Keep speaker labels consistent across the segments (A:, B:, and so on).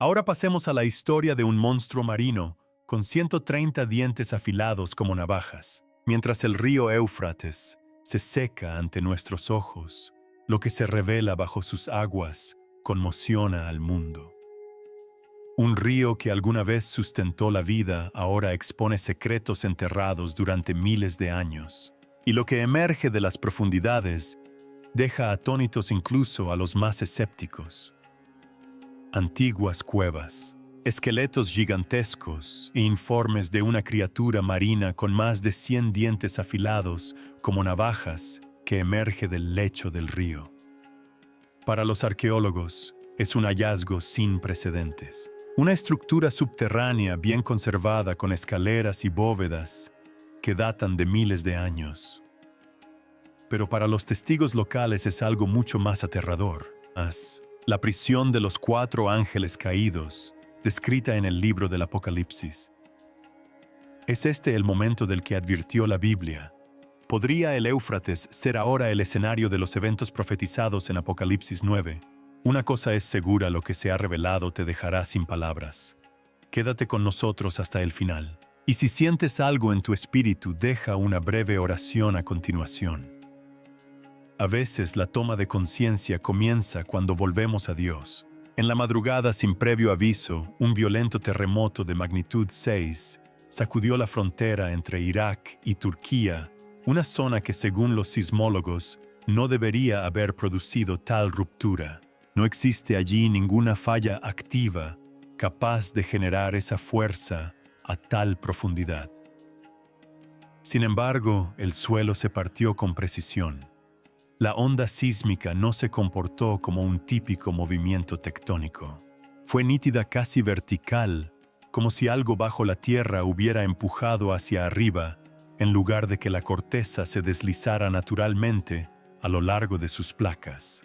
A: Ahora pasemos a la historia de un monstruo marino con 130 dientes afilados como navajas. Mientras el río Éufrates se seca ante nuestros ojos, lo que se revela bajo sus aguas conmociona al mundo. Un río que alguna vez sustentó la vida ahora expone secretos enterrados durante miles de años, y lo que emerge de las profundidades deja atónitos incluso a los más escépticos. Antiguas cuevas, esqueletos gigantescos e informes de una criatura marina con más de 100 dientes afilados como navajas que emerge del lecho del río. Para los arqueólogos, es un hallazgo sin precedentes. Una estructura subterránea bien conservada con escaleras y bóvedas que datan de miles de años. Pero para los testigos locales es algo mucho más aterrador. La prisión de los 4 ángeles caídos, descrita en el libro del Apocalipsis. ¿Es este el momento del que advirtió la Biblia? ¿Podría el Éufrates ser ahora el escenario de los eventos profetizados en Apocalipsis 9? Una cosa es segura, lo que se ha revelado te dejará sin palabras. Quédate con nosotros hasta el final. Y si sientes algo en tu espíritu, deja una breve oración a continuación. A veces la toma de conciencia comienza cuando volvemos a Dios. En la madrugada, sin previo aviso, un violento terremoto de magnitud 6 sacudió la frontera entre Irak y Turquía, una zona que, según los sismólogos, no debería haber producido tal ruptura. No existe allí ninguna falla activa capaz de generar esa fuerza a tal profundidad. Sin embargo, el suelo se partió con precisión. La onda sísmica no se comportó como un típico movimiento tectónico. Fue nítida, casi vertical, como si algo bajo la tierra hubiera empujado hacia arriba, en lugar de que la corteza se deslizara naturalmente a lo largo de sus placas.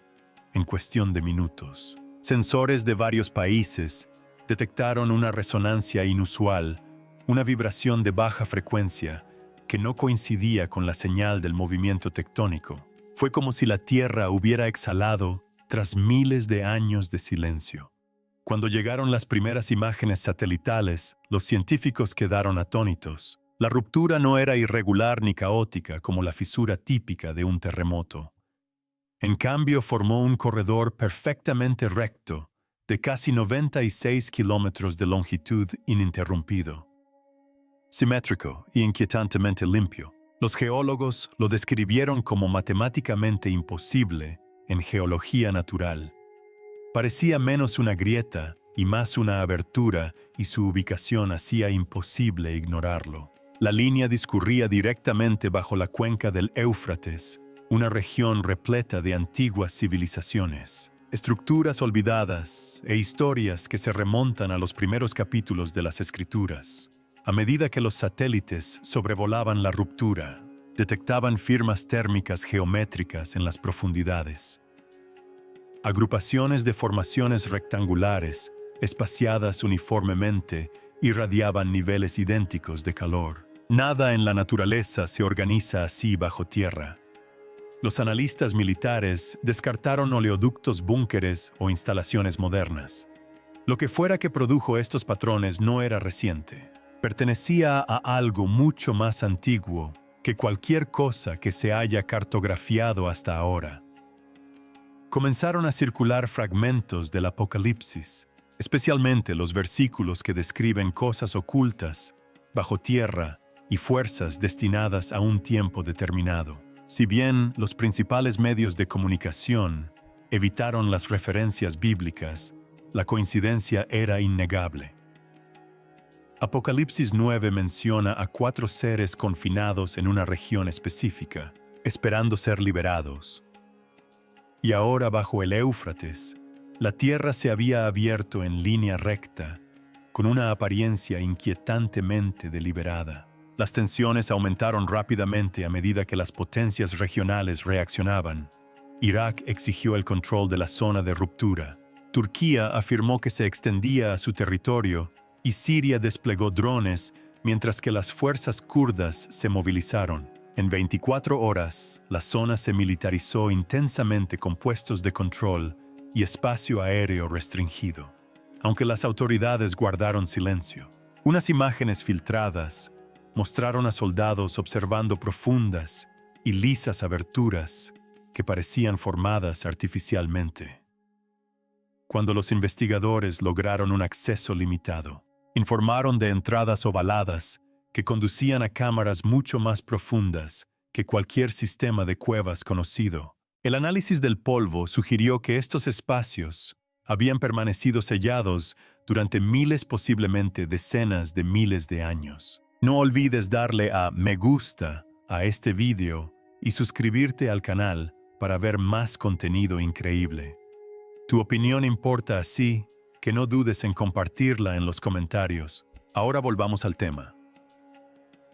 A: En cuestión de minutos, sensores de varios países detectaron una resonancia inusual, una vibración de baja frecuencia que no coincidía con la señal del movimiento tectónico. Fue como si la Tierra hubiera exhalado tras miles de años de silencio. Cuando llegaron las primeras imágenes satelitales, los científicos quedaron atónitos. La ruptura no era irregular ni caótica como la fisura típica de un terremoto. En cambio, formó un corredor perfectamente recto, de casi 96 kilómetros de longitud ininterrumpido. Simétrico y inquietantemente limpio. Los geólogos lo describieron como matemáticamente imposible en geología natural. Parecía menos una grieta y más una abertura, y su ubicación hacía imposible ignorarlo. La línea discurría directamente bajo la cuenca del Éufrates, una región repleta de antiguas civilizaciones, estructuras olvidadas e historias que se remontan a los primeros capítulos de las Escrituras. A medida que los satélites sobrevolaban la ruptura, detectaban firmas térmicas geométricas en las profundidades. Agrupaciones de formaciones rectangulares, espaciadas uniformemente, irradiaban niveles idénticos de calor. Nada en la naturaleza se organiza así bajo tierra. Los analistas militares descartaron oleoductos, búnkeres o instalaciones modernas. Lo que fuera que produjo estos patrones no era reciente. Pertenecía a algo mucho más antiguo que cualquier cosa que se haya cartografiado hasta ahora. Comenzaron a circular fragmentos del Apocalipsis, especialmente los versículos que describen cosas ocultas, bajo tierra y fuerzas destinadas a un tiempo determinado. Si bien los principales medios de comunicación evitaron las referencias bíblicas, la coincidencia era innegable. Apocalipsis 9 menciona a 4 seres confinados en una región específica, esperando ser liberados. Y ahora, bajo el Éufrates, la tierra se había abierto en línea recta, con una apariencia inquietantemente deliberada. Las tensiones aumentaron rápidamente a medida que las potencias regionales reaccionaban. Irak exigió el control de la zona de ruptura. Turquía afirmó que se extendía a su territorio y Siria desplegó drones mientras que las fuerzas kurdas se movilizaron. En 24 horas, la zona se militarizó intensamente con puestos de control y espacio aéreo restringido. aunque las autoridades guardaron silencio. Unas imágenes filtradas mostraron a soldados observando profundas y lisas aberturas que parecían formadas artificialmente. Cuando los investigadores lograron un acceso limitado, informaron de entradas ovaladas que conducían a cámaras mucho más profundas que cualquier sistema de cuevas conocido. El análisis del polvo sugirió que estos espacios habían permanecido sellados durante miles, posiblemente decenas de miles de años. No olvides darle a me gusta a este video y suscribirte al canal para ver más contenido increíble. Tu opinión importa, así que no dudes en compartirla en los comentarios. Ahora volvamos al tema.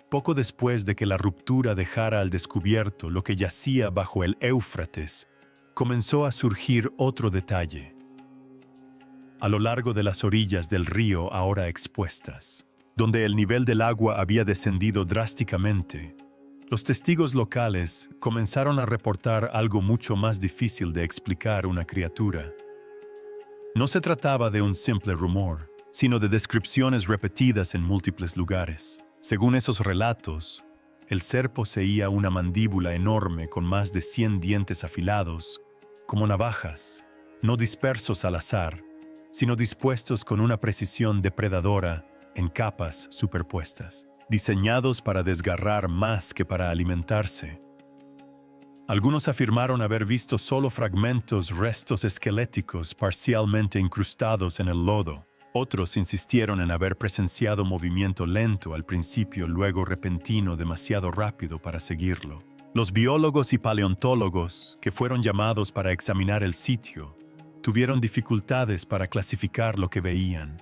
A: Poco después de que la ruptura dejara al descubierto lo que yacía bajo el Éufrates, comenzó a surgir otro detalle. A lo largo de las orillas del río ahora expuestas, donde el nivel del agua había descendido drásticamente, los testigos locales comenzaron a reportar algo mucho más difícil de explicar una criatura. No se trataba de un simple rumor, sino de descripciones repetidas en múltiples lugares. Según esos relatos, el ser poseía una mandíbula enorme con más de 100 dientes afilados, como navajas, no dispersos al azar, sino dispuestos con una precisión depredadora en capas superpuestas, diseñados para desgarrar más que para alimentarse. Algunos afirmaron haber visto solo restos esqueléticos parcialmente incrustados en el lodo. Otros insistieron en haber presenciado movimiento lento al principio, luego repentino, demasiado rápido para seguirlo. Los biólogos y paleontólogos, que fueron llamados para examinar el sitio, tuvieron dificultades para clasificar lo que veían.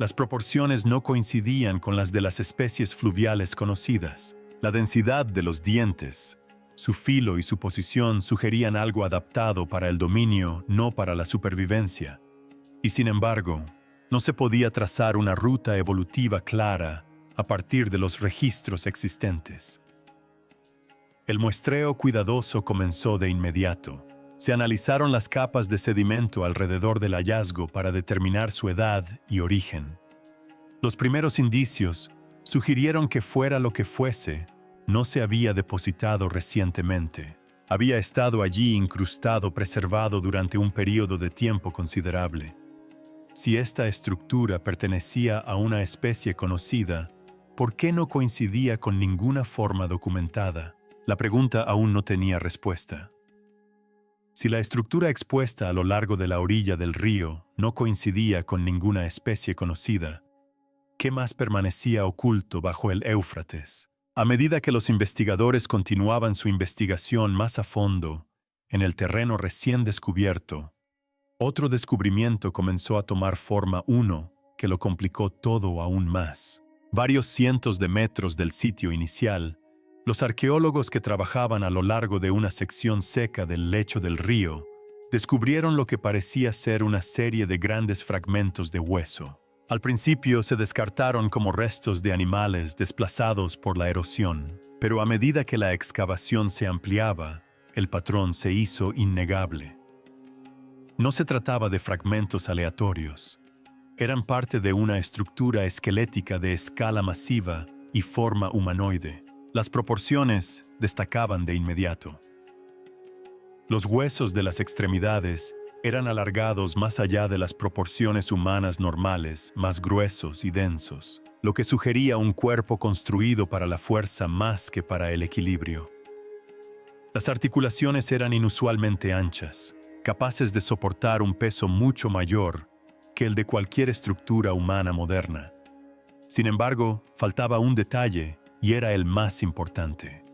A: Las proporciones no coincidían con las de las especies fluviales conocidas. La densidad de los dientes, su filo y su posición sugerían algo adaptado para el dominio, no para la supervivencia. Y sin embargo, no se podía trazar una ruta evolutiva clara a partir de los registros existentes. El muestreo cuidadoso comenzó de inmediato. Se analizaron las capas de sedimento alrededor del hallazgo para determinar su edad y origen. Los primeros indicios sugirieron que fuera lo que fuese, no se había depositado recientemente. Había estado allí incrustado, preservado durante un periodo de tiempo considerable. Si esta estructura pertenecía a una especie conocida, ¿por qué no coincidía con ninguna forma documentada? La pregunta aún no tenía respuesta. Si la estructura expuesta a lo largo de la orilla del río no coincidía con ninguna especie conocida, ¿qué más permanecía oculto bajo el Éufrates? A medida que los investigadores continuaban su investigación más a fondo, en el terreno recién descubierto, otro descubrimiento comenzó a tomar forma, uno que lo complicó todo aún más. Varios cientos de metros del sitio inicial, los arqueólogos que trabajaban a lo largo de una sección seca del lecho del río descubrieron lo que parecía ser una serie de grandes fragmentos de hueso. Al principio se descartaron como restos de animales desplazados por la erosión, pero a medida que la excavación se ampliaba, el patrón se hizo innegable. No se trataba de fragmentos aleatorios. Eran parte de una estructura esquelética de escala masiva y forma humanoide. Las proporciones destacaban de inmediato. Los huesos de las extremidades eran alargados más allá de las proporciones humanas normales, más gruesos y densos, lo que sugería un cuerpo construido para la fuerza más que para el equilibrio. Las articulaciones eran inusualmente anchas, capaces de soportar un peso mucho mayor que el de cualquier estructura humana moderna. Sin embargo, faltaba un detalle, y era el más importante.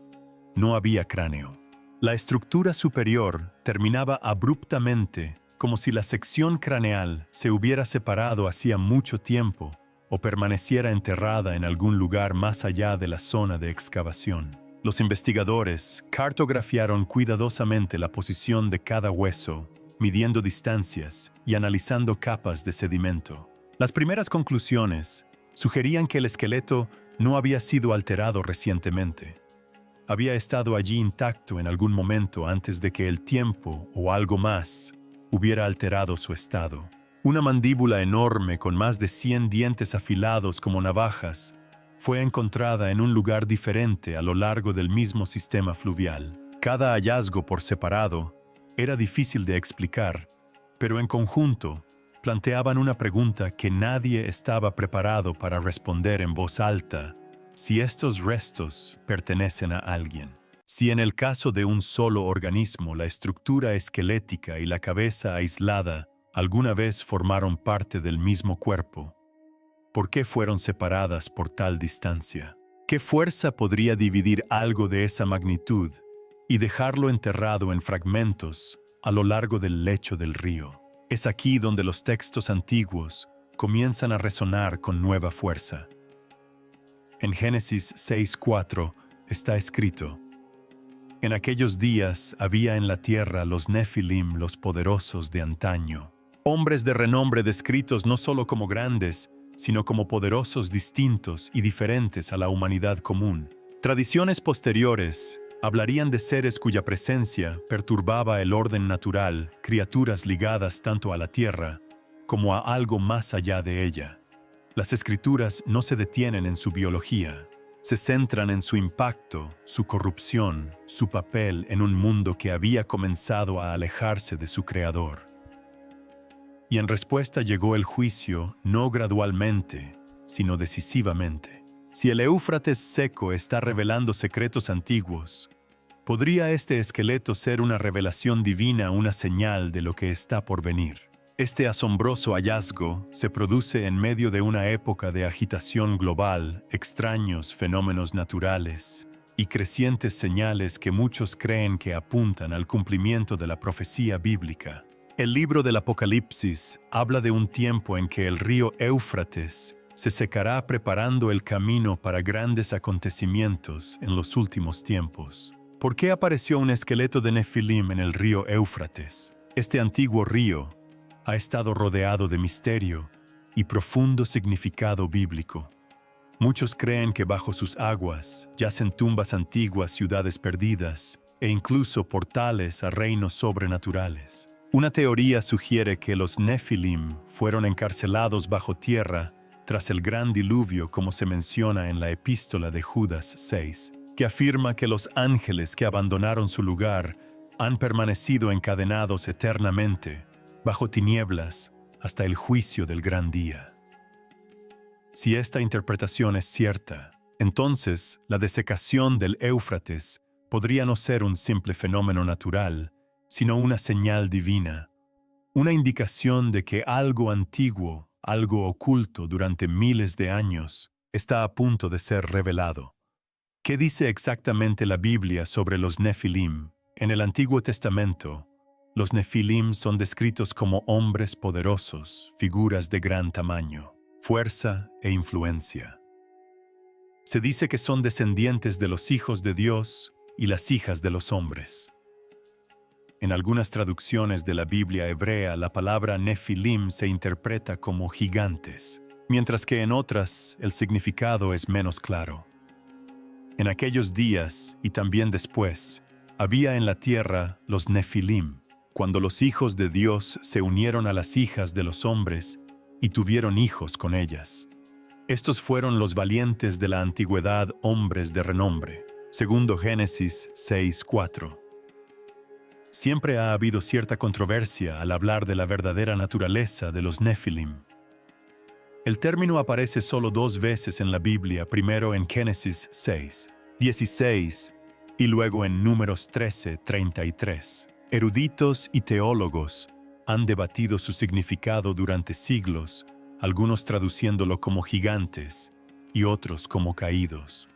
A: No había cráneo. La estructura superior terminaba abruptamente, como si la sección craneal se hubiera separado hacía mucho tiempo o permaneciera enterrada en algún lugar más allá de la zona de excavación. Los investigadores cartografiaron cuidadosamente la posición de cada hueso, midiendo distancias y analizando capas de sedimento. Las primeras conclusiones sugerían que el esqueleto no había sido alterado recientemente. Había estado allí intacto en algún momento antes de que el tiempo o algo más hubiera alterado su estado. Una mandíbula enorme con más de 100 dientes afilados como navajas fue encontrada en un lugar diferente a lo largo del mismo sistema fluvial. Cada hallazgo por separado era difícil de explicar, pero en conjunto planteaban una pregunta que nadie estaba preparado para responder en voz alta: si estos restos pertenecen a alguien. Si en el caso de un solo organismo la estructura esquelética y la cabeza aislada alguna vez formaron parte del mismo cuerpo, ¿por qué fueron separadas por tal distancia? ¿Qué fuerza podría dividir algo de esa magnitud y dejarlo enterrado en fragmentos a lo largo del lecho del río? Es aquí donde los textos antiguos comienzan a resonar con nueva fuerza. En Génesis 6:4 está escrito: en aquellos días había en la tierra los Nefilim, los poderosos de antaño, hombres de renombre descritos no solo como grandes, sino como poderosos distintos y diferentes a la humanidad común. Tradiciones posteriores hablarían de seres cuya presencia perturbaba el orden natural, criaturas ligadas tanto a la tierra como a algo más allá de ella. Las escrituras no se detienen en su biología, se centran en su impacto, su corrupción, su papel en un mundo que había comenzado a alejarse de su creador. Y en respuesta llegó el juicio, no gradualmente, sino decisivamente. Si el Éufrates seco está revelando secretos antiguos, ¿podría este esqueleto ser una revelación divina, una señal de lo que está por venir? Este asombroso hallazgo se produce en medio de una época de agitación global, extraños fenómenos naturales y crecientes señales que muchos creen que apuntan al cumplimiento de la profecía bíblica. El libro del Apocalipsis habla de un tiempo en que el río Éufrates se secará preparando el camino para grandes acontecimientos en los últimos tiempos. ¿Por qué apareció un esqueleto de Nefilim en el río Éufrates? Este antiguo río ha estado rodeado de misterio y profundo significado bíblico. Muchos creen que bajo sus aguas yacen tumbas antiguas, ciudades perdidas e incluso portales a reinos sobrenaturales. Una teoría sugiere que los Nefilim fueron encarcelados bajo tierra tras el gran diluvio, como se menciona en la epístola de Judas 6, que afirma que los ángeles que abandonaron su lugar han permanecido encadenados eternamente bajo tinieblas hasta el juicio del gran día. Si esta interpretación es cierta, entonces la desecación del Éufrates podría no ser un simple fenómeno natural, sino una señal divina, una indicación de que algo antiguo, algo oculto durante miles de años, está a punto de ser revelado. ¿Qué dice exactamente la Biblia sobre los Nefilim? En el Antiguo Testamento, los Nefilim son descritos como hombres poderosos, figuras de gran tamaño, fuerza e influencia. Se dice que son descendientes de los hijos de Dios y las hijas de los hombres. En algunas traducciones de la Biblia hebrea, la palabra Nefilim se interpreta como gigantes, mientras que en otras el significado es menos claro. En aquellos días, y también después, había en la tierra los Nefilim, cuando los hijos de Dios se unieron a las hijas de los hombres y tuvieron hijos con ellas. Estos fueron los valientes de la antigüedad, hombres de renombre. Segundo Génesis 6:4. Siempre ha habido cierta controversia al hablar de la verdadera naturaleza de los Nefilim. El término aparece solo 2 veces en la Biblia, primero en Génesis 6:16 y luego en Números 13:33. Eruditos y teólogos han debatido su significado durante siglos, algunos traduciéndolo como gigantes y otros como caídos.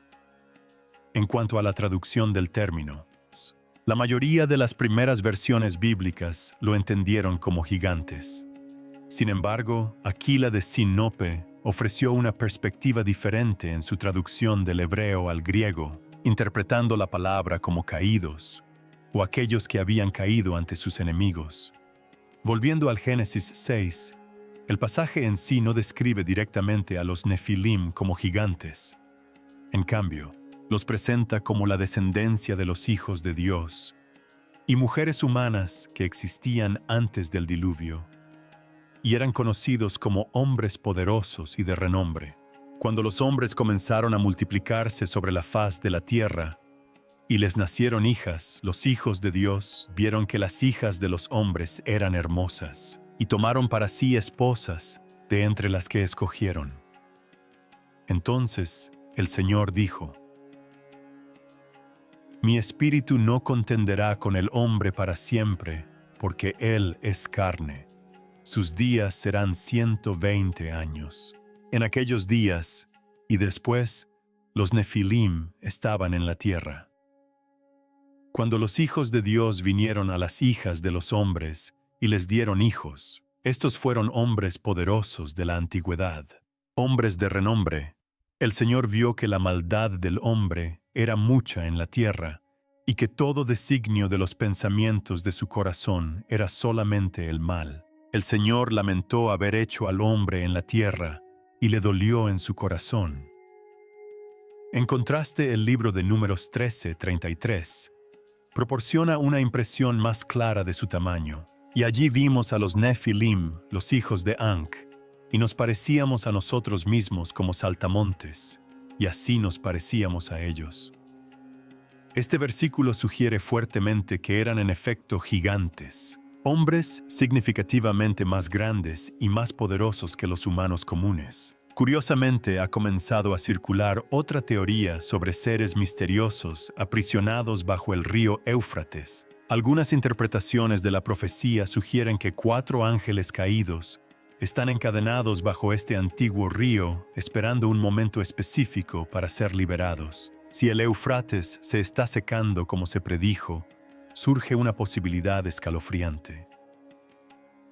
A: En cuanto a la traducción del término, la mayoría de las primeras versiones bíblicas lo entendieron como gigantes. Sin embargo, Aquila de Sinope ofreció una perspectiva diferente en su traducción del hebreo al griego, interpretando la palabra como caídos, o aquellos que habían caído ante sus enemigos. Volviendo al Génesis 6, el pasaje en sí no describe directamente a los Nefilim como gigantes. En cambio, los presenta como la descendencia de los hijos de Dios y mujeres humanas que existían antes del diluvio. y eran conocidos como hombres poderosos y de renombre. Cuando los hombres comenzaron a multiplicarse sobre la faz de la tierra, y les nacieron hijas, los hijos de Dios vieron que las hijas de los hombres eran hermosas, y tomaron para sí esposas de entre las que escogieron. Entonces el Señor dijo: Mi espíritu no contenderá con el hombre para siempre, porque él es carne. Sus días serán 120 años. En aquellos días, y después, los Nefilim estaban en la tierra. Cuando los hijos de Dios vinieron a las hijas de los hombres y les dieron hijos, estos fueron hombres poderosos de la antigüedad, hombres de renombre. El Señor vio que la maldad del hombre era mucha en la tierra, y que todo designio de los pensamientos de su corazón era solamente el mal. El Señor lamentó haber hecho al hombre en la tierra, y le dolió en su corazón. En contraste, el libro de Números 13:33 proporciona una impresión más clara de su tamaño. Y allí vimos a los Nefilim, los hijos de Ankh, y nos parecíamos a nosotros mismos como saltamontes, y así nos parecíamos a ellos. Este versículo sugiere fuertemente que eran en efecto gigantes, hombres significativamente más grandes y más poderosos que los humanos comunes. Curiosamente, ha comenzado a circular otra teoría sobre seres misteriosos aprisionados bajo el río Éufrates. Algunas interpretaciones de la profecía sugieren que 4 ángeles caídos están encadenados bajo este antiguo río, esperando un momento específico para ser liberados. Si el Éufrates se está secando como se predijo, surge una posibilidad escalofriante.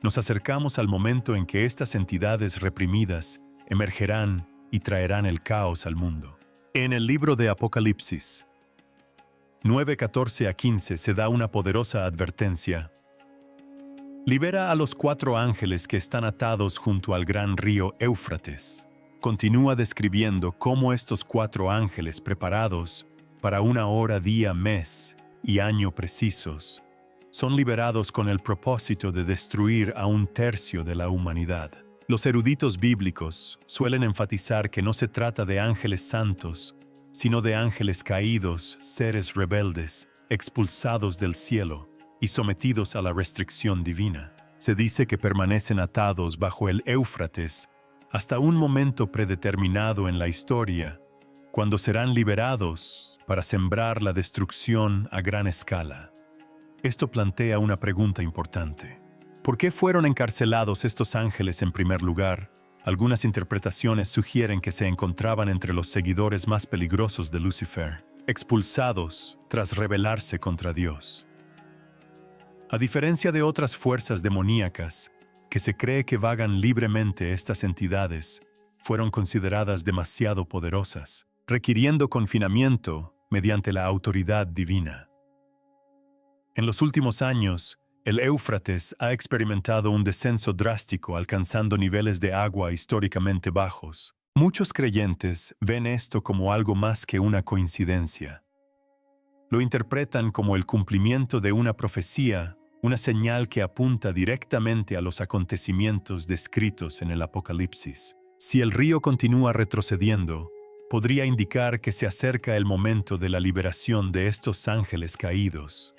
A: Nos acercamos al momento en que estas entidades reprimidas emergerán y traerán el caos al mundo. En el libro de Apocalipsis 9:14-15 se da una poderosa advertencia. Libera a los 4 ángeles que están atados junto al gran río Éufrates. Continúa describiendo cómo estos 4 ángeles preparados para una hora, día, mes y año precisos son liberados con el propósito de destruir a 1/3 de la humanidad. Los eruditos bíblicos suelen enfatizar que no se trata de ángeles santos, sino de ángeles caídos, seres rebeldes, expulsados del cielo y sometidos a la restricción divina. Se dice que permanecen atados bajo el Éufrates hasta un momento predeterminado en la historia, cuando serán liberados para sembrar la destrucción a gran escala. Esto plantea una pregunta importante. ¿Por qué fueron encarcelados estos ángeles en primer lugar? Algunas interpretaciones sugieren que se encontraban entre los seguidores más peligrosos de Lucifer, expulsados tras rebelarse contra Dios. A diferencia de otras fuerzas demoníacas, que se cree que vagan libremente, estas entidades fueron consideradas demasiado poderosas, requiriendo confinamiento mediante la autoridad divina. En los últimos años, el Éufrates ha experimentado un descenso drástico, alcanzando niveles de agua históricamente bajos. Muchos creyentes ven esto como algo más que una coincidencia. Lo interpretan como el cumplimiento de una profecía, una señal que apunta directamente a los acontecimientos descritos en el Apocalipsis. Si el río continúa retrocediendo, podría indicar que se acerca el momento de la liberación de estos ángeles caídos.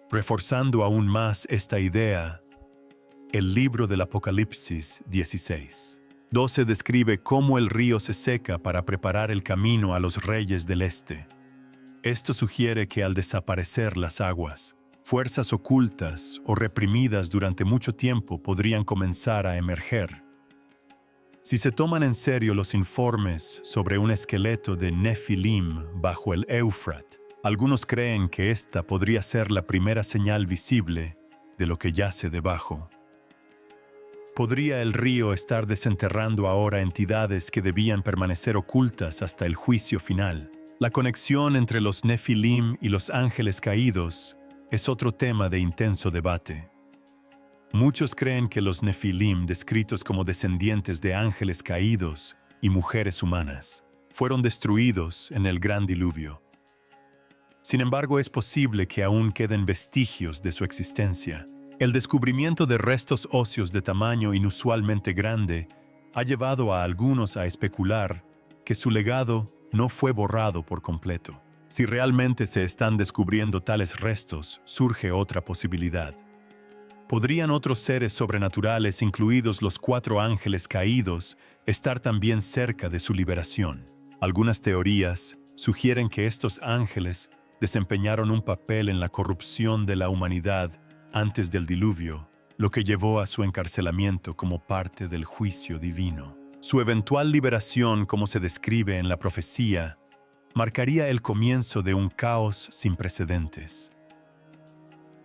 A: Reforzando aún más esta idea, el libro del Apocalipsis 16:12 describe cómo el río se seca para preparar el camino a los reyes del este. Esto sugiere que al desaparecer las aguas, fuerzas ocultas o reprimidas durante mucho tiempo podrían comenzar a emerger. Si se toman en serio los informes sobre un esqueleto de Nefilim bajo el Éufrat, algunos creen que esta podría ser la primera señal visible de lo que yace debajo. ¿Podría el río estar desenterrando ahora entidades que debían permanecer ocultas hasta el juicio final? La conexión entre los Nefilim y los ángeles caídos es otro tema de intenso debate. Muchos creen que los Nefilim, descritos como descendientes de ángeles caídos y mujeres humanas, fueron destruidos en el gran diluvio. Sin embargo, es posible que aún queden vestigios de su existencia. El descubrimiento de restos óseos de tamaño inusualmente grande ha llevado a algunos a especular que su legado no fue borrado por completo. Si realmente se están descubriendo tales restos, surge otra posibilidad. ¿Podrían otros seres sobrenaturales, incluidos los 4 ángeles caídos, estar también cerca de su liberación? Algunas teorías sugieren que estos ángeles desempeñaron un papel en la corrupción de la humanidad antes del diluvio, lo que llevó a su encarcelamiento como parte del juicio divino. Su eventual liberación, como se describe en la profecía, marcaría el comienzo de un caos sin precedentes.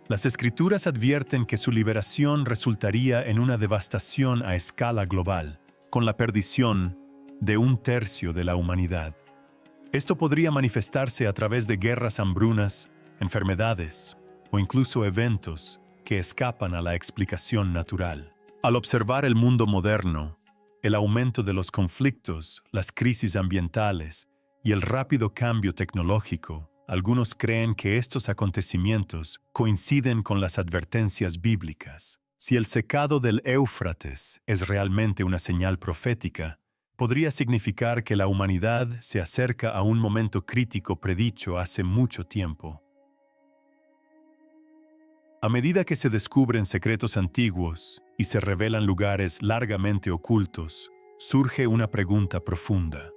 A: Las Escrituras advierten que su liberación resultaría en una devastación a escala global, con la perdición de 1/3 de la humanidad. Esto podría manifestarse a través de guerras, hambrunas, enfermedades o incluso eventos que escapan a la explicación natural. Al observar el mundo moderno, el aumento de los conflictos, las crisis ambientales y el rápido cambio tecnológico, algunos creen que estos acontecimientos coinciden con las advertencias bíblicas. Si el secado del Éufrates es realmente una señal profética, podría significar que la humanidad se acerca a un momento crítico predicho hace mucho tiempo. A medida que se descubren secretos antiguos y se revelan lugares largamente ocultos, surge una pregunta profunda.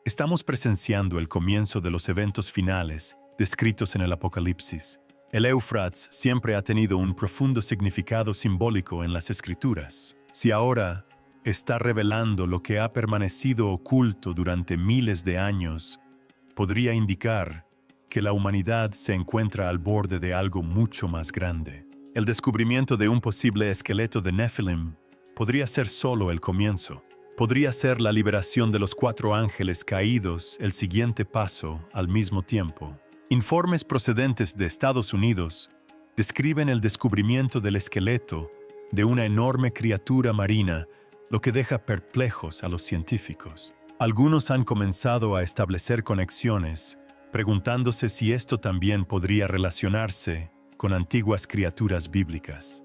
A: Estamos presenciando el comienzo de los eventos finales descritos en el Apocalipsis. El Éufrates siempre ha tenido un profundo significado simbólico en las Escrituras. Si ahora está revelando lo que ha permanecido oculto durante miles de años, podría indicar que la humanidad se encuentra al borde de algo mucho más grande. El descubrimiento de un posible esqueleto de Nephilim podría ser solo el comienzo. Podría ser la liberación de los 4 ángeles caídos el siguiente paso al mismo tiempo. Informes procedentes de Estados Unidos describen el descubrimiento del esqueleto de una enorme criatura marina, lo que deja perplejos a los científicos. Algunos han comenzado a establecer conexiones, preguntándose si esto también podría relacionarse con antiguas criaturas bíblicas.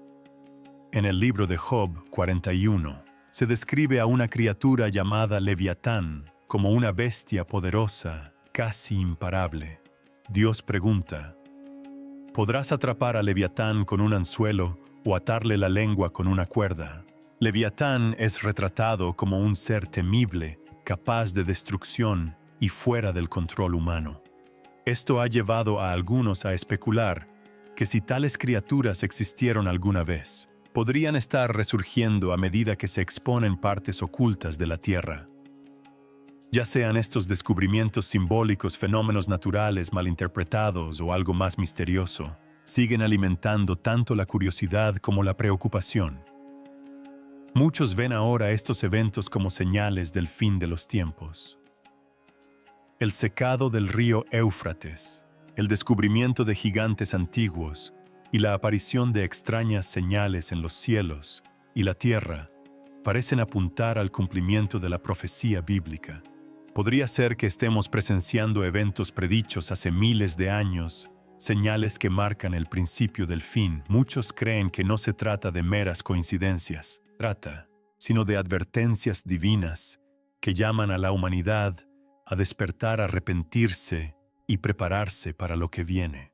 A: En el libro de Job 41, se describe a una criatura llamada Leviatán como una bestia poderosa, casi imparable. Dios pregunta, ¿podrás atrapar a Leviatán con un anzuelo o atarle la lengua con una cuerda? Leviatán es retratado como un ser temible, capaz de destrucción y fuera del control humano. Esto ha llevado a algunos a especular que si tales criaturas existieron alguna vez, podrían estar resurgiendo a medida que se exponen partes ocultas de la Tierra. Ya sean estos descubrimientos simbólicos, fenómenos naturales malinterpretados o algo más misterioso, siguen alimentando tanto la curiosidad como la preocupación. Muchos ven ahora estos eventos como señales del fin de los tiempos. El secado del río Éufrates, el descubrimiento de gigantes antiguos y la aparición de extrañas señales en los cielos y la tierra parecen apuntar al cumplimiento de la profecía bíblica. Podría ser que estemos presenciando eventos predichos hace miles de años, señales que marcan el principio del fin. Muchos creen que no se trata de meras coincidencias, sino de advertencias divinas que llaman a la humanidad a despertar, a arrepentirse y prepararse para lo que viene.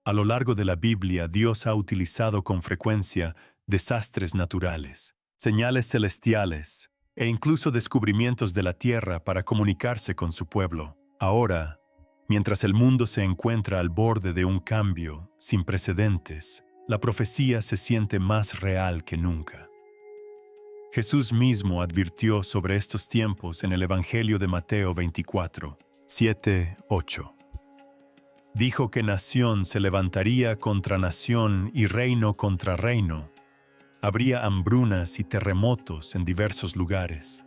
A: A lo largo de la Biblia, Dios ha utilizado con frecuencia desastres naturales, señales celestiales e incluso descubrimientos de la tierra para comunicarse con su pueblo. Ahora, mientras el mundo se encuentra al borde de un cambio sin precedentes, la profecía se siente más real que nunca. Jesús mismo advirtió sobre estos tiempos en el Evangelio de Mateo 24, 7-8. Dijo que nación se levantaría contra nación y reino contra reino. Habría hambrunas y terremotos en diversos lugares.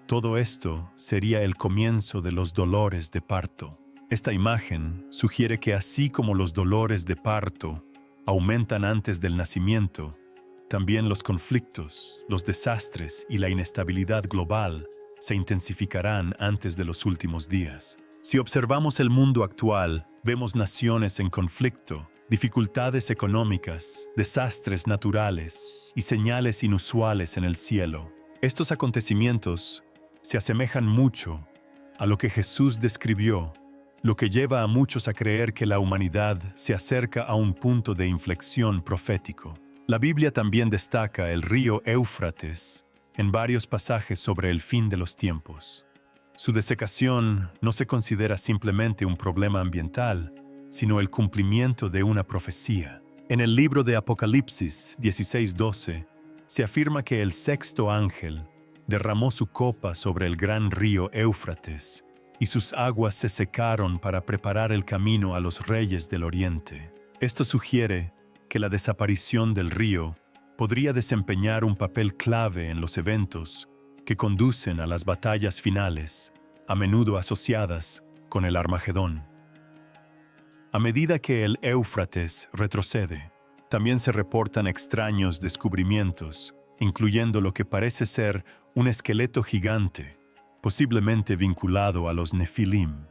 A: Todo esto sería el comienzo de los dolores de parto. Esta imagen sugiere que así como los dolores de parto aumentan antes del nacimiento, también los conflictos, los desastres y la inestabilidad global se intensificarán antes de los últimos días. Si observamos el mundo actual, vemos naciones en conflicto, dificultades económicas, desastres naturales y señales inusuales en el cielo. Estos acontecimientos se asemejan mucho a lo que Jesús describió, lo que lleva a muchos a creer que la humanidad se acerca a un punto de inflexión profético. La Biblia también destaca el río Éufrates en varios pasajes sobre el fin de los tiempos. Su desecación no se considera simplemente un problema ambiental, sino el cumplimiento de una profecía. En el libro de Apocalipsis 16:12 se afirma que el sexto ángel derramó su copa sobre el gran río Éufrates y sus aguas se secaron para preparar el camino a los reyes del oriente. Esto sugiere que la desaparición del río podría desempeñar un papel clave en los eventos que conducen a las batallas finales, a menudo asociadas con el Armagedón. A medida que el Éufrates retrocede, también se reportan extraños descubrimientos, incluyendo lo que parece ser un esqueleto gigante, posiblemente vinculado a los Nefilim.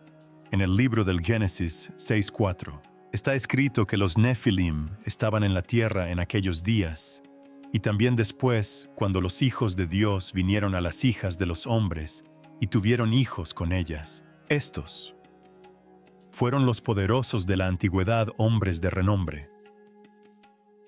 A: En el libro del Génesis 6:4, está escrito que los Nefilim estaban en la tierra en aquellos días, y también después, cuando los hijos de Dios vinieron a las hijas de los hombres y tuvieron hijos con ellas. Estos fueron los poderosos de la antigüedad, hombres de renombre.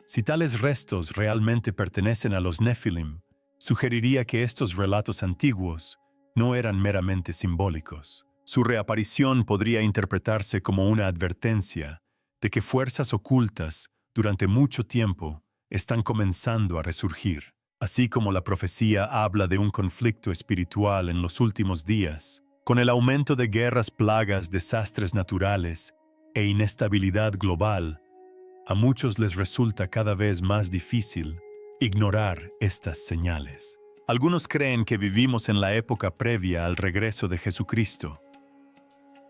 A: Si tales restos realmente pertenecen a los Nefilim, sugeriría que estos relatos antiguos no eran meramente simbólicos. Su reaparición podría interpretarse como una advertencia de que fuerzas ocultas durante mucho tiempo están comenzando a resurgir. Así como la profecía habla de un conflicto espiritual en los últimos días, con el aumento de guerras, plagas, desastres naturales e inestabilidad global, a muchos les resulta cada vez más difícil ignorar estas señales. Algunos creen que vivimos en la época previa al regreso de Jesucristo.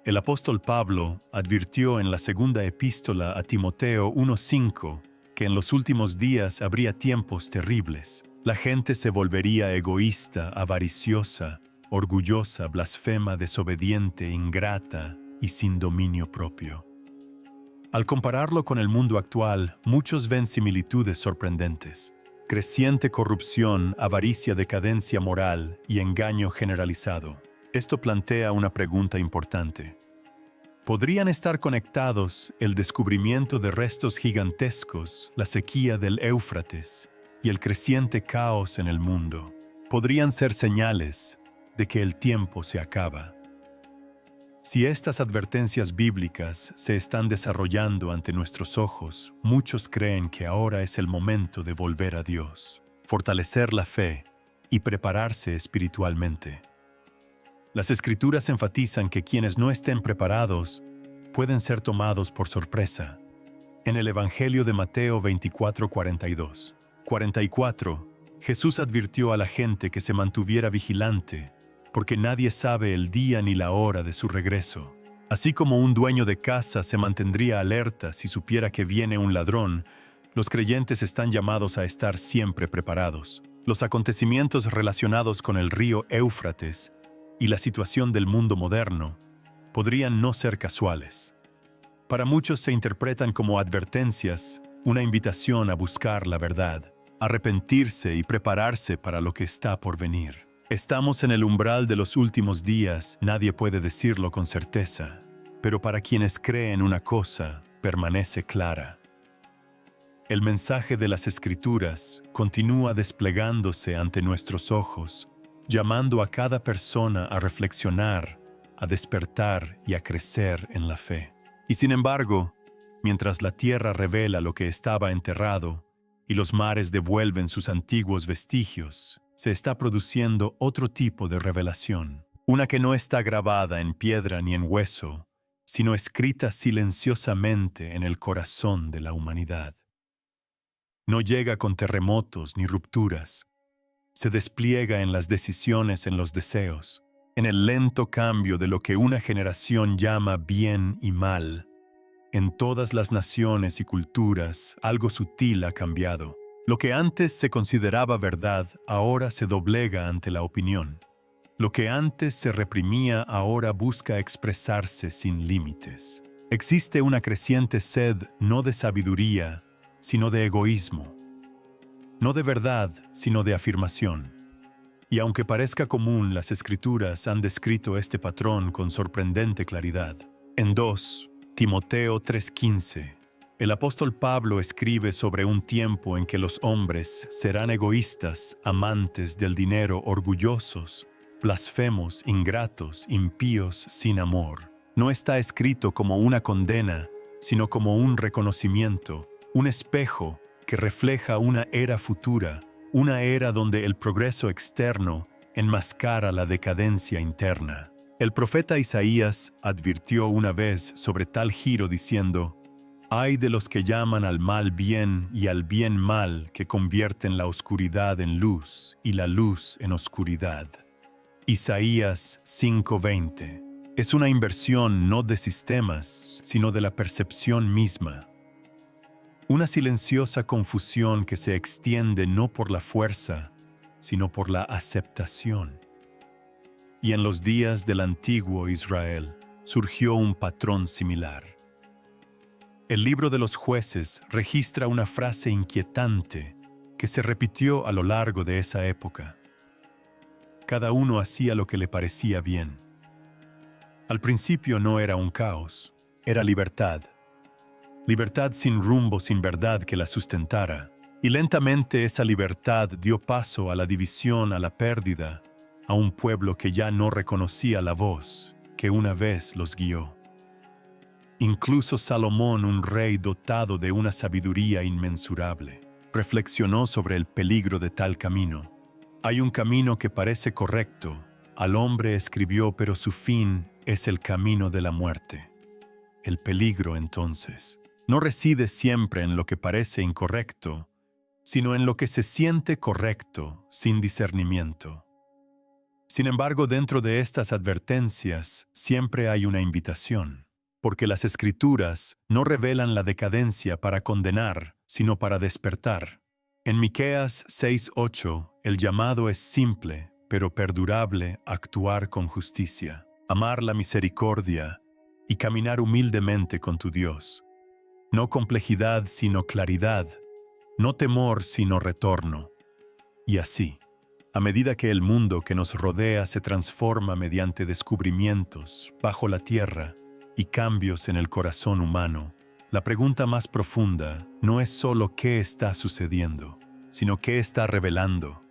A: El apóstol Pablo advirtió en la segunda epístola a Timoteo 1:5 que en los últimos días habría tiempos terribles. La gente se volvería egoísta, avariciosa, orgullosa, blasfema, desobediente, ingrata y sin dominio propio. Al compararlo con el mundo actual, muchos ven similitudes sorprendentes. Creciente corrupción, avaricia, decadencia moral y engaño generalizado. Esto plantea una pregunta importante. ¿Podrían estar conectados el descubrimiento de restos gigantescos, la sequía del Éufrates y el creciente caos en el mundo? ¿Podrían ser señales de que el tiempo se acaba? Si estas advertencias bíblicas se están desarrollando ante nuestros ojos, muchos creen que ahora es el momento de volver a Dios, fortalecer la fe y prepararse espiritualmente. Las Escrituras enfatizan que quienes no estén preparados pueden ser tomados por sorpresa. En el Evangelio de Mateo 24:42, 44, Jesús advirtió a la gente que se mantuviera vigilante, porque nadie sabe el día ni la hora de su regreso. Así como un dueño de casa se mantendría alerta si supiera que viene un ladrón, los creyentes están llamados a estar siempre preparados. Los acontecimientos relacionados con el río Éufrates y la situación del mundo moderno podrían no ser casuales. Para muchos se interpretan como advertencias, una invitación a buscar la verdad, arrepentirse y prepararse para lo que está por venir. Estamos en el umbral de los últimos días, nadie puede decirlo con certeza, pero para quienes creen una cosa, permanece clara. El mensaje de las Escrituras continúa desplegándose ante nuestros ojos, llamando a cada persona a reflexionar, a despertar y a crecer en la fe. Y sin embargo, mientras la tierra revela lo que estaba enterrado y los mares devuelven sus antiguos vestigios, se está produciendo otro tipo de revelación, una que no está grabada en piedra ni en hueso, sino escrita silenciosamente en el corazón de la humanidad. No llega con terremotos ni rupturas, se despliega en las decisiones, en los deseos, en el lento cambio de lo que una generación llama bien y mal. En todas las naciones y culturas, algo sutil ha cambiado. Lo que antes se consideraba verdad, ahora se doblega ante la opinión. Lo que antes se reprimía, ahora busca expresarse sin límites. Existe una creciente sed no de sabiduría, sino de egoísmo, no de verdad, sino de afirmación. Y aunque parezca común, las Escrituras han descrito este patrón con sorprendente claridad. En 2 Timoteo 3:15, el apóstol Pablo escribe sobre un tiempo en que los hombres serán egoístas, amantes del dinero, orgullosos, blasfemos, ingratos, impíos, sin amor. No está escrito como una condena, sino como un reconocimiento, un espejo que refleja una era futura, una era donde el progreso externo enmascara la decadencia interna. El profeta Isaías advirtió una vez sobre tal giro diciendo: «Ay de los que llaman al mal bien y al bien mal, que convierten la oscuridad en luz y la luz en oscuridad». Isaías 5:20. Es una inversión no de sistemas, sino de la percepción misma. Una silenciosa confusión que se extiende no por la fuerza, sino por la aceptación. Y en los días del antiguo Israel surgió un patrón similar. El libro de los Jueces registra una frase inquietante que se repitió a lo largo de esa época. Cada uno hacía lo que le parecía bien. Al principio no era un caos, era libertad. Libertad sin rumbo, sin verdad que la sustentara. Y lentamente esa libertad dio paso a la división, a la pérdida, a un pueblo que ya no reconocía la voz que una vez los guió. Incluso Salomón, un rey dotado de una sabiduría inmensurable, reflexionó sobre el peligro de tal camino. Hay un camino que parece correcto, al hombre escribió, pero su fin es el camino de la muerte. El peligro, entonces, no reside siempre en lo que parece incorrecto, sino en lo que se siente correcto sin discernimiento. Sin embargo, dentro de estas advertencias siempre hay una invitación, porque las Escrituras no revelan la decadencia para condenar, sino para despertar. En Miqueas 6:8, el llamado es simple, pero perdurable: actuar con justicia, amar la misericordia y caminar humildemente con tu Dios. No complejidad, sino claridad, no temor, sino retorno. Y así, a medida que el mundo que nos rodea se transforma mediante descubrimientos bajo la tierra y cambios en el corazón humano, la pregunta más profunda no es solo qué está sucediendo, sino qué está revelando.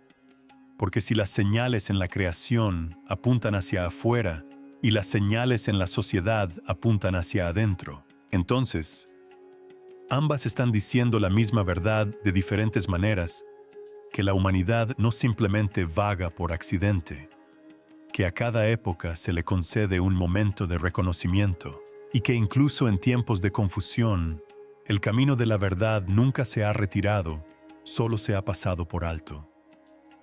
A: Porque si las señales en la creación apuntan hacia afuera y las señales en la sociedad apuntan hacia adentro, entonces, ambas están diciendo la misma verdad de diferentes maneras, que la humanidad no simplemente vaga por accidente, que a cada época se le concede un momento de reconocimiento y que incluso en tiempos de confusión, el camino de la verdad nunca se ha retirado, solo se ha pasado por alto.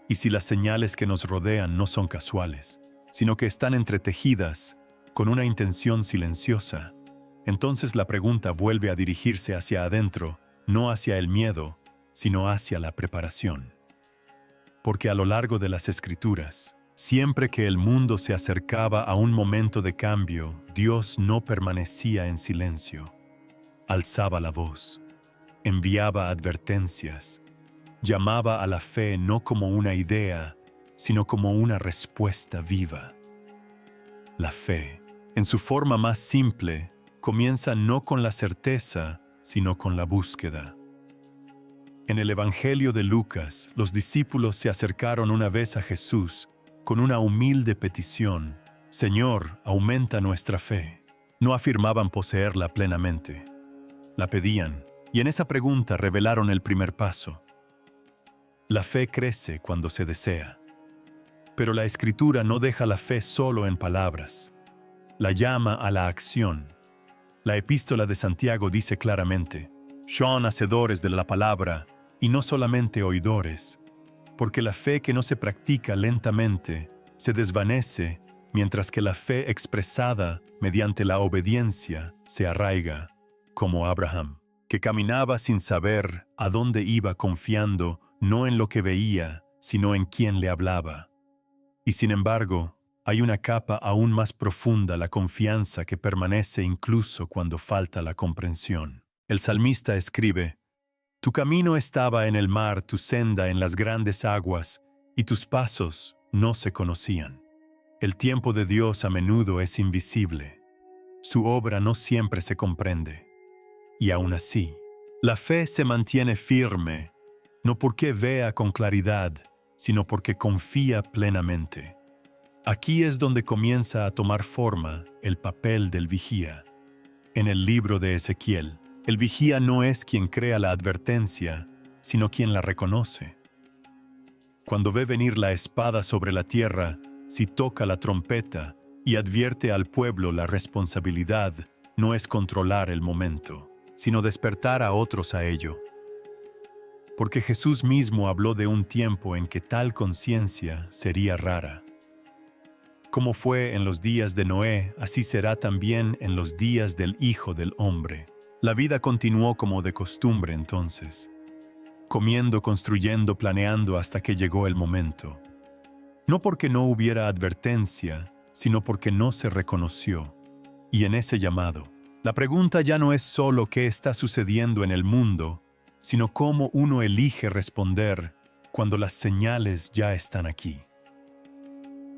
A: Y si las señales que nos rodean no son casuales, sino que están entretejidas con una intención silenciosa, entonces la pregunta vuelve a dirigirse hacia adentro, no hacia el miedo, sino hacia la preparación. Porque a lo largo de las Escrituras, siempre que el mundo se acercaba a un momento de cambio, Dios no permanecía en silencio. Alzaba la voz, enviaba advertencias, llamaba a la fe no como una idea, sino como una respuesta viva. La fe, en su forma más simple, comienza no con la certeza, sino con la búsqueda. En el Evangelio de Lucas, los discípulos se acercaron una vez a Jesús con una humilde petición: «Señor, aumenta nuestra fe». No afirmaban poseerla plenamente. La pedían, y en esa pregunta revelaron el primer paso. La fe crece cuando se desea. Pero la Escritura no deja la fe solo en palabras. La llama a la acción. La epístola de Santiago dice claramente: «Son hacedores de la palabra y no solamente oidores», porque la fe que no se practica lentamente se desvanece, mientras que la fe expresada mediante la obediencia se arraiga, como Abraham, que caminaba sin saber a dónde iba, confiando no en lo que veía, sino en quien le hablaba. Y sin embargo, Hay una capa aún más profunda, la confianza que permanece incluso cuando falta la comprensión. El salmista escribe: Tu camino estaba en el mar, tu senda en las grandes aguas, y tus pasos no se conocían. El tiempo de Dios a menudo es invisible. Su obra no siempre se comprende. Y aún así, la fe se mantiene firme, no porque vea con claridad, sino porque confía plenamente. Aquí es donde comienza a tomar forma el papel del vigía. En el libro de Ezequiel, el vigía no es quien crea la advertencia, sino quien la reconoce. Cuando ve venir la espada sobre la tierra, si toca la trompeta y advierte al pueblo, la responsabilidad no es controlar el momento, sino despertar a otros a ello. Porque Jesús mismo habló de un tiempo en que tal conciencia sería rara. Como fue en los días de Noé, así será también en los días del Hijo del Hombre. La vida continuó como de costumbre entonces, comiendo, construyendo, planeando hasta que llegó el momento. No porque no hubiera advertencia, sino porque no se reconoció. Y en ese llamado, la pregunta ya no es solo qué está sucediendo en el mundo, sino cómo uno elige responder cuando las señales ya están aquí.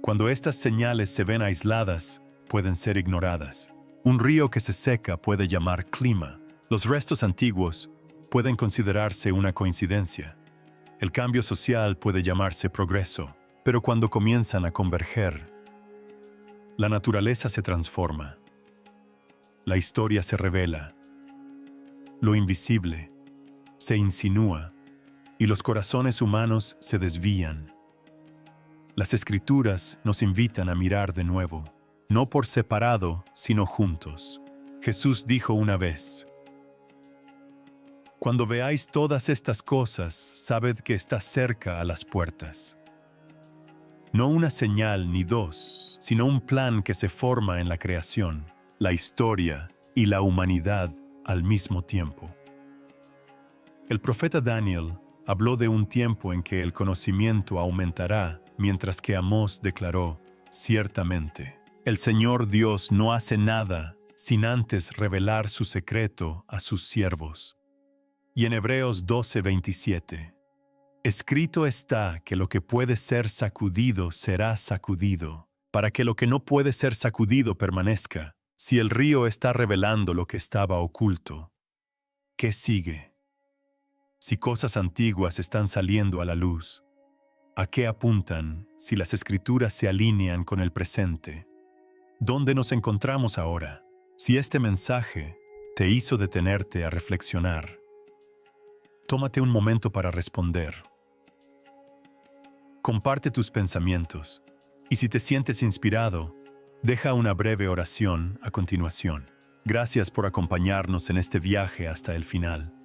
A: Cuando estas señales se ven aisladas, pueden ser ignoradas. Un río que se seca puede llamar clima. Los restos antiguos pueden considerarse una coincidencia. El cambio social puede llamarse progreso. Pero cuando comienzan a converger, la naturaleza se transforma. La historia se revela. Lo invisible se insinúa y los corazones humanos se desvían. Las Escrituras nos invitan a mirar de nuevo, no por separado, sino juntos. Jesús dijo una vez: Cuando veáis todas estas cosas, sabed que está cerca a las puertas. No una señal ni dos, sino un plan que se forma en la creación, la historia y la humanidad al mismo tiempo. El profeta Daniel habló de un tiempo en que el conocimiento aumentará, mientras que Amós declaró: ciertamente, el Señor Dios no hace nada sin antes revelar su secreto a sus siervos. Y en Hebreos 12:27, escrito está que lo que puede ser sacudido será sacudido, para que lo que no puede ser sacudido permanezca. Si el río está revelando lo que estaba oculto, ¿qué sigue? Si cosas antiguas están saliendo a la luz, ¿a qué apuntan si las Escrituras se alinean con el presente? ¿Dónde nos encontramos ahora? Si este mensaje te hizo detenerte a reflexionar, tómate un momento para responder. Comparte tus pensamientos, y si te sientes inspirado, deja una breve oración a continuación. Gracias por acompañarnos en este viaje hasta el final.